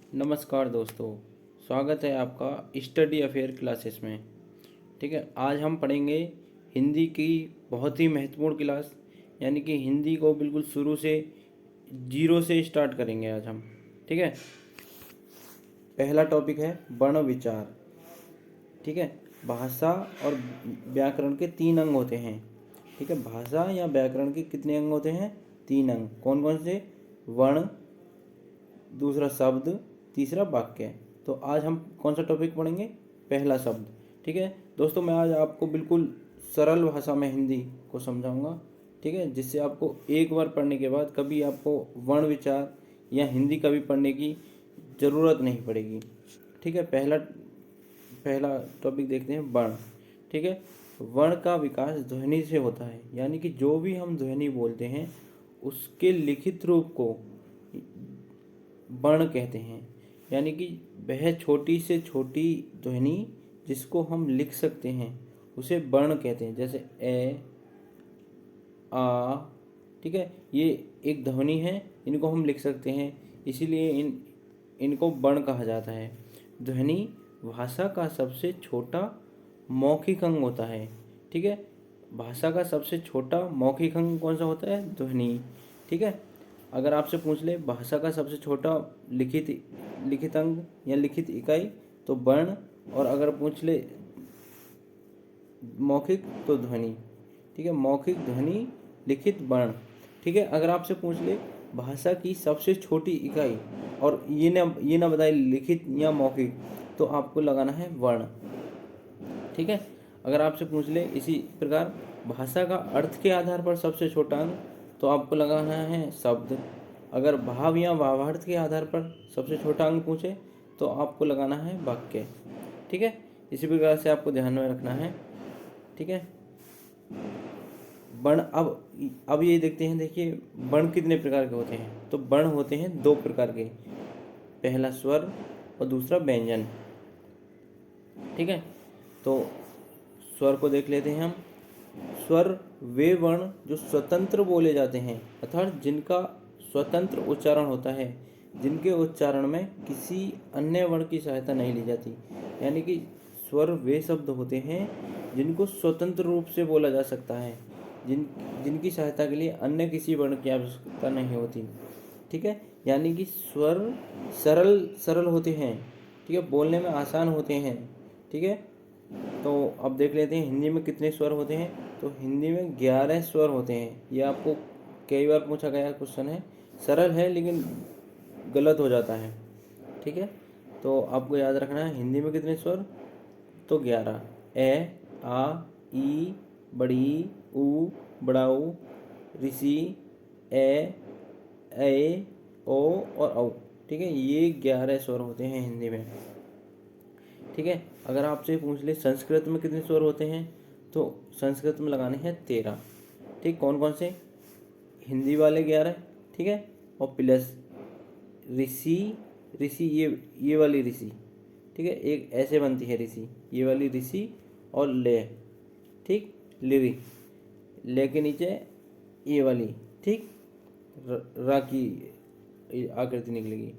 नमस्कार दोस्तों, स्वागत है आपका स्टडी अफेयर क्लासेस में। ठीक है, आज हम पढ़ेंगे हिंदी की बहुत ही महत्वपूर्ण क्लास, यानी कि हिंदी को बिल्कुल शुरू से जीरो से स्टार्ट करेंगे आज हम। ठीक है, पहला टॉपिक है वर्ण विचार। ठीक है, भाषा और व्याकरण के 3 अंग होते हैं। ठीक है, भाषा या व्याकरण के कितने अंग होते हैं? 3 अंग। कौन कौन से? वर्ण, दूसरा शब्द, तीसरा वाक्य। तो आज हम कौन सा टॉपिक पढ़ेंगे? पहला शब्द। ठीक है दोस्तों, मैं आज आपको बिल्कुल सरल भाषा में हिंदी को समझाऊंगा। ठीक है, जिससे आपको एक बार पढ़ने के बाद कभी आपको वर्ण विचार या हिंदी कभी पढ़ने की ज़रूरत नहीं पड़ेगी। ठीक है, पहला पहला टॉपिक देखते हैं, वर्ण। ठीक है, वर्ण का विकास ध्वनि से होता है, यानी कि जो भी हम ध्वनि बोलते हैं उसके लिखित रूप को वर्ण कहते हैं। यानी कि वह छोटी से छोटी ध्वनि जिसको हम लिख सकते हैं उसे वर्ण कहते हैं। जैसे ए, आ। ठीक है, ये एक ध्वनि है, इनको हम लिख सकते हैं, इसीलिए इनको वर्ण कहा जाता है। ध्वनि भाषा का सबसे छोटा मौखिक अंग होता है। ठीक है, भाषा का सबसे छोटा मौखिक अंग कौन सा होता है? ध्वनि। ठीक है, अगर आपसे पूछ ले भाषा का सबसे छोटा लिखित लिखित अंग या लिखित इकाई तो वर्ण, और अगर पूछ ले मौखिक तो ध्वनि। ठीक है, मौखिक, ध्वनि, लिखित, वर्ण। ठीक है, अगर आपसे पूछ ले भाषा की सबसे छोटी इकाई और ये ना बताए लिखित या मौखिक, तो आपको लगाना है वर्ण। ठीक है, अगर आपसे पूछ ले इसी प्रकार भाषा का अर्थ के आधार पर सबसे छोटा अंग, तो आपको लगाना है शब्द। अगर भाव या भावार्थ के आधार पर सबसे छोटा अंग पूछे तो आपको लगाना है वाक्य। ठीक है, इसी प्रकार से आपको ध्यान में रखना है। ठीक है, वर्ण अब ये देखते हैं। देखिए, वर्ण कितने प्रकार के होते हैं? तो वर्ण होते हैं 2 प्रकार के, पहला स्वर और दूसरा व्यंजन। ठीक है, तो स्वर को देख लेते हैं हम। स्वर वे वर्ण जो स्वतंत्र बोले जाते हैं, अर्थात जिनका स्वतंत्र उच्चारण होता है, जिनके उच्चारण में किसी अन्य वर्ण की सहायता नहीं ली जाती। यानी कि स्वर वे शब्द होते हैं जिनको स्वतंत्र रूप से बोला जा सकता है, जिनकी सहायता के लिए अन्य किसी वर्ण की आवश्यकता नहीं होती। ठीक है, यानी कि स्वर सरल सरल होते हैं। ठीक है, बोलने में आसान होते हैं। ठीक है, तो अब देख लेते हैं हिंदी में कितने स्वर होते हैं। तो हिंदी में 11 स्वर होते हैं। ये आपको कई बार पूछा गया क्वेश्चन है, सरल है लेकिन गलत हो जाता है। ठीक है, तो आपको याद रखना है हिंदी में कितने स्वर? तो 11। ए, आ, ई, बड़ी, ऊ, बड़ाऊ, ऋषि, ए, ओ और औ। ठीक है, ये 11 स्वर होते हैं हिंदी में। ठीक है, अगर आपसे पूछ ले संस्कृत में कितने स्वर होते हैं, तो संस्कृत में लगाने हैं 13। ठीक, कौन कौन से? हिंदी वाले 11। ठीक है, और प्लस ऋषि, ऋषि ये वाली ऋषि। ठीक है, एक ऐसे बनती है ऋषि, ये वाली ऋषि, और ले। ठीक, लिरी, ले के नीचे ये वाली। ठीक, रा की आकृति निकलेगी।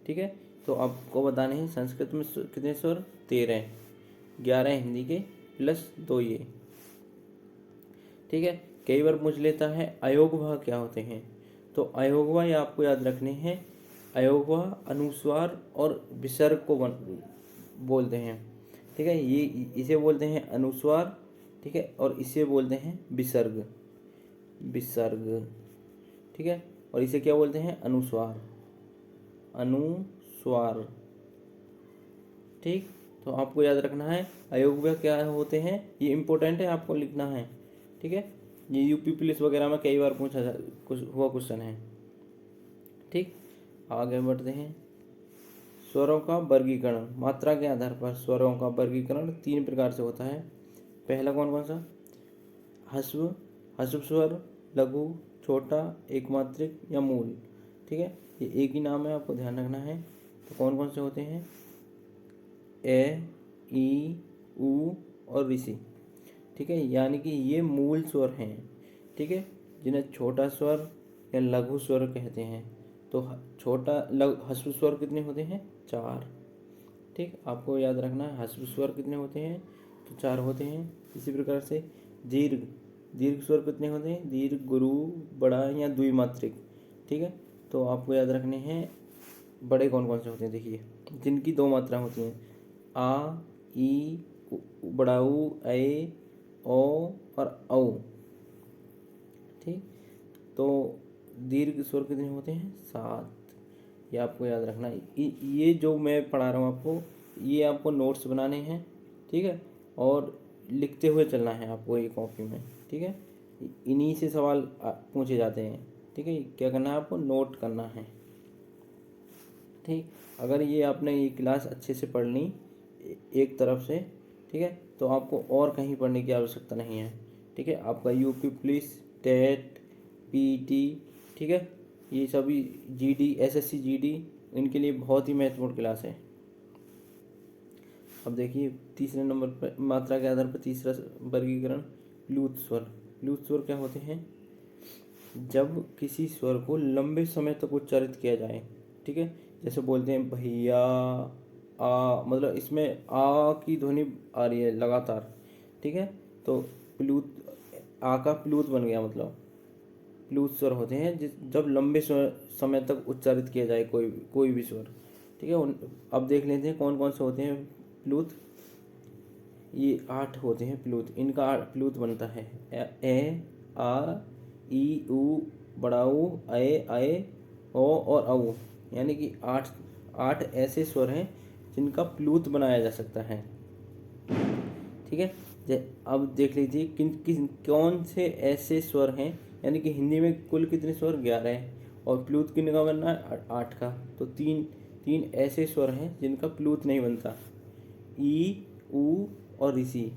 ठीक है, तो आपको बताने हैं संस्कृत में कितने स्वर? 13। 11 हिंदी के प्लस 2 ये। ठीक है, कई बार पूछ लेता है अयोगवाह क्या होते हैं। तो अयोगवाह ये आपको याद रखने हैं। अयोगवाह अनुस्वार और विसर्ग को बोलते हैं। ठीक है, ये इसे बोलते हैं अनुस्वार। ठीक है, और इसे बोलते हैं विसर्ग। विसर्ग। ठीक है, और इसे क्या बोलते हैं? अनुस्वार। अनुस्वार। ठीक, तो आपको याद रखना है अयोगव्य क्या होते हैं, ये इंपॉर्टेंट है, आपको लिखना है। ठीक है, ये यूपी पुलिस वगैरह में कई बार पूछा हुआ क्वेश्चन है। ठीक, आगे बढ़ते हैं। स्वरों का वर्गीकरण, मात्रा के आधार पर स्वरों का वर्गीकरण 3 प्रकार से होता है। पहला कौन कौन सा? ह्रस्व, ह्रस्व स्वर, लघु, छोटा, एकमात्रिक या मूल। ठीक है, ये एक ही नाम है, आपको ध्यान रखना है। तो कौन कौन से होते हैं? ए, ई, ऊ और ऋषि। ठीक है, यानी कि ये मूल स्वर हैं। ठीक है, जिन्हें छोटा स्वर या लघु स्वर कहते हैं। तो छोटा ह्रस्व स्वर कितने होते हैं? 4। ठीक, आपको याद रखना है ह्रस्व स्वर कितने होते हैं, तो 4 होते हैं। इसी प्रकार से दीर्घ दीर्घ स्वर कितने होते हैं, दीर्घ, गुरु, बड़ा या द्विमात्रिक। ठीक है, तो आपको याद रखने हैं बड़े कौन कौन से होते हैं। देखिए, जिनकी 2 मात्रा होती हैं, आ, ई, बड़ा ऊ, ए, ओ और औ। ठीक, तो दीर्घ स्वर कितने होते हैं, 7। ये आपको याद रखना है। ये जो मैं पढ़ा रहा हूँ आपको, ये आपको नोट्स बनाने हैं। ठीक है, और लिखते हुए चलना है आपको ये कॉपी में। ठीक है, इन्हीं से सवाल पूछे जाते हैं। ठीक है, क्या करना है आपको, नोट करना है। ठीक, अगर ये आपने ये क्लास अच्छे से पढ़ ली एक तरफ से, ठीक है, तो आपको और कहीं पढ़ने की आवश्यकता नहीं है। ठीक है, आपका यूपी पुलिस, टेट, पीटी, ठीक है, ये सभी जीडी, एसएससी जीडी, इनके लिए बहुत ही महत्वपूर्ण क्लास है। अब देखिए तीसरे नंबर पर मात्रा के आधार पर तीसरा वर्गीकरण, प्लूत स्वर। प्लूत स्वर क्या होते हैं, जब किसी स्वर को लंबे समय तक उच्चारित किया जाए। ठीक है, जैसे बोलते हैं भैया, आ, मतलब इसमें आ की ध्वनि आ रही है लगातार। ठीक है, तो प्लूत, आ का प्लूत बन गया, मतलब प्लूत स्वर होते हैं जब लंबे समय तक उच्चारित किया जाए कोई भी स्वर। ठीक है, अब देख लेते हैं कौन कौन से होते हैं प्लूत। ये 8 होते हैं प्लूत, इनका प्लूत बनता है ए, आ, ई, उ, बड़ा ऊ, ए, ओ और औ। यानी कि 8 ऐसे स्वर हैं जिनका प्लूत बनाया जा सकता है। ठीक है, अब देख लीजिए कौन से ऐसे स्वर हैं, यानी कि हिंदी में कुल कितने स्वर, 11 है, और प्लूत कितने का बनना है, 8 का। तो तीन ऐसे स्वर हैं जिनका प्लूत नहीं बनता, ई, उ और ऋषि।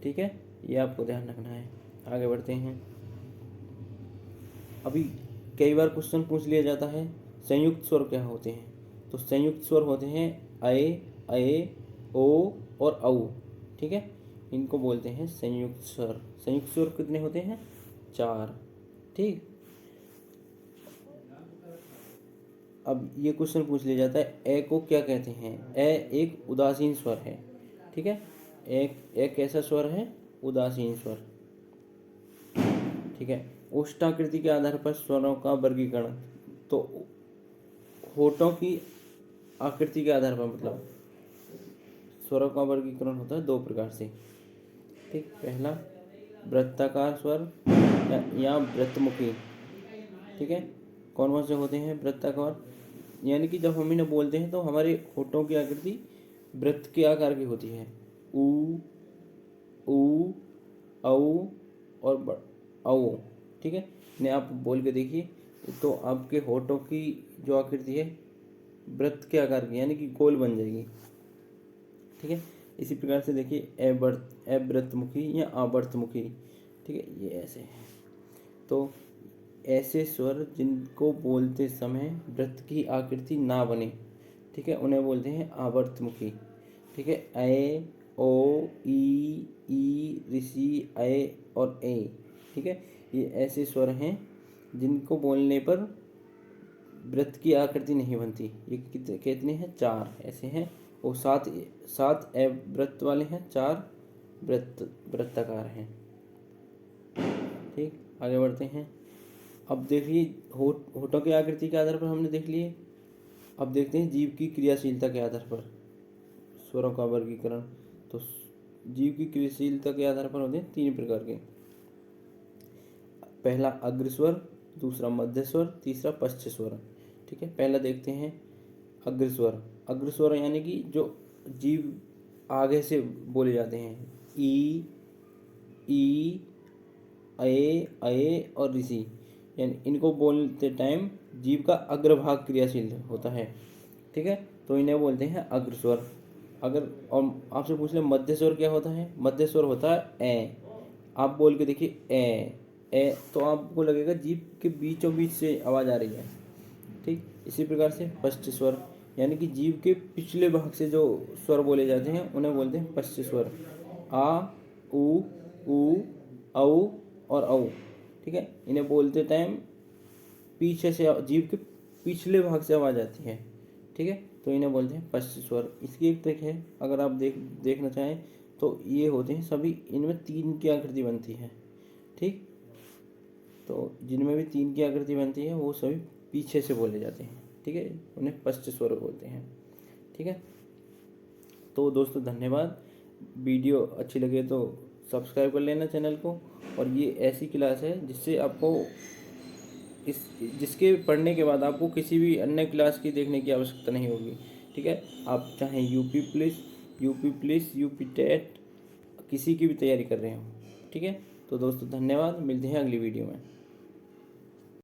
ठीक है, ये आपको ध्यान रखना है। आगे बढ़ते हैं। अभी कई बार क्वेश्चन पूछ लिया जाता है संयुक्त स्वर क्या होते हैं, तो संयुक्त स्वर होते हैं ए, ओ और औ। ठीक है, इनको बोलते हैं संयुक्त स्वर। संयुक्त स्वर कितने होते हैं, 4। ठीक, अब ये क्वेश्चन पूछ लिया जाता है ए को क्या कहते हैं, ए एक उदासीन स्वर है। ठीक है, एक कैसा स्वर है, उदासीन स्वर। ठीक है, उष्टाकृति के आधार पर स्वरों का वर्गीकरण, तो होठों की आकृति के आधार पर, मतलब स्वरों का वर्गीकरण होता है 2 प्रकार से। ठीक, पहला वृत्ताकार स्वर या वृत्तमुखी। ठीक है, कौन कौन से होते हैं वृत्ताकार, यानी कि जब हम इन्हें बोलते हैं तो हमारे होठों की आकृति वृत्त के आकार की होती है। ऊ, ऊ, औ और औ। ठीक है, इन्हें आप बोल के देखिए तो आपके होठों की जो आकृति है वृत्त के आकार की, यानी कि गोल बन जाएगी। ठीक है, इसी प्रकार से देखिए अवृत्तमुखी या आवर्तमुखी। ठीक है, ये ऐसे है। तो ऐसे स्वर जिनको बोलते समय वृत्त की आकृति ना बने, ठीक है, उन्हें बोलते हैं आवर्तमुखी। ठीक है, ए, ओ, ई, ऋषि, ए और ए। ठीक है, ये ऐसे स्वर हैं जिनको बोलने पर वृत्त की आकृति नहीं बनती। ये कितने हैं, 4 ऐसे हैं, और 7 वृत्त वाले हैं, 4 वृत्ताकार हैं। ठीक, आगे बढ़ते हैं। अब देखिए होठों की आकृति के आधार पर हमने देख लिए। अब देखते हैं जीव की क्रियाशीलता के आधार पर स्वरों का वर्गीकरण। तो जीव की क्रियाशीलता के आधार पर होते हैं 3 प्रकार के, पहला अग्रस्वर, दूसरा मध्य स्वर, तीसरा पश्च स्वर। ठीक है, पहला देखते हैं अग्रस्वर। अग्रस्वर यानी कि जो जीव आगे से बोले जाते हैं, ई, ए और ऋषि, यानी इनको बोलते टाइम जीव का अग्रभाग क्रियाशील होता है। ठीक है, तो इन्हें बोलते हैं अग्रस्वर। अगर और आपसे पूछ ले मध्य स्वर क्या होता है, मध्य स्वर होता है ए। आप बोल के देखिए ए, तो आपको लगेगा जीभ के बीचों बीच से आवाज़ आ रही है। ठीक, इसी प्रकार से पश्च स्वर, यानी कि जीभ के पिछले भाग से जो स्वर बोले जाते हैं उन्हें बोलते हैं पश्च स्वर। आ, उ, औ और औ। ठीक है, इन्हें बोलते टाइम पीछे से जीभ के पिछले भाग से आवाज़ आती है। ठीक है, तो इन्हें बोलते हैं पश्च स्वर। इसकी एक ट्रिक है, अगर आप देखना चाहें तो ये होते हैं सभी, इनमें 3 की आकृति बनती है, ठीक। तो जिनमें भी 3 की आकृति बनती है वो सभी पीछे से बोले जाते हैं, ठीक है, उन्हें पश्च स्वर बोलते हैं, ठीक है। तो दोस्तों धन्यवाद। वीडियो अच्छी लगे तो सब्सक्राइब कर लेना चैनल को। और ये ऐसी क्लास है जिससे आपको जिसके पढ़ने के बाद आपको किसी भी अन्य क्लास की देखने की आवश्यकता नहीं होगी, ठीक है। आप चाहे यूपी पुलिस, यूपी टेट, किसी की भी तैयारी कर रहे हो, ठीक है। तो दोस्तों धन्यवाद, मिलते हैं अगली वीडियो में।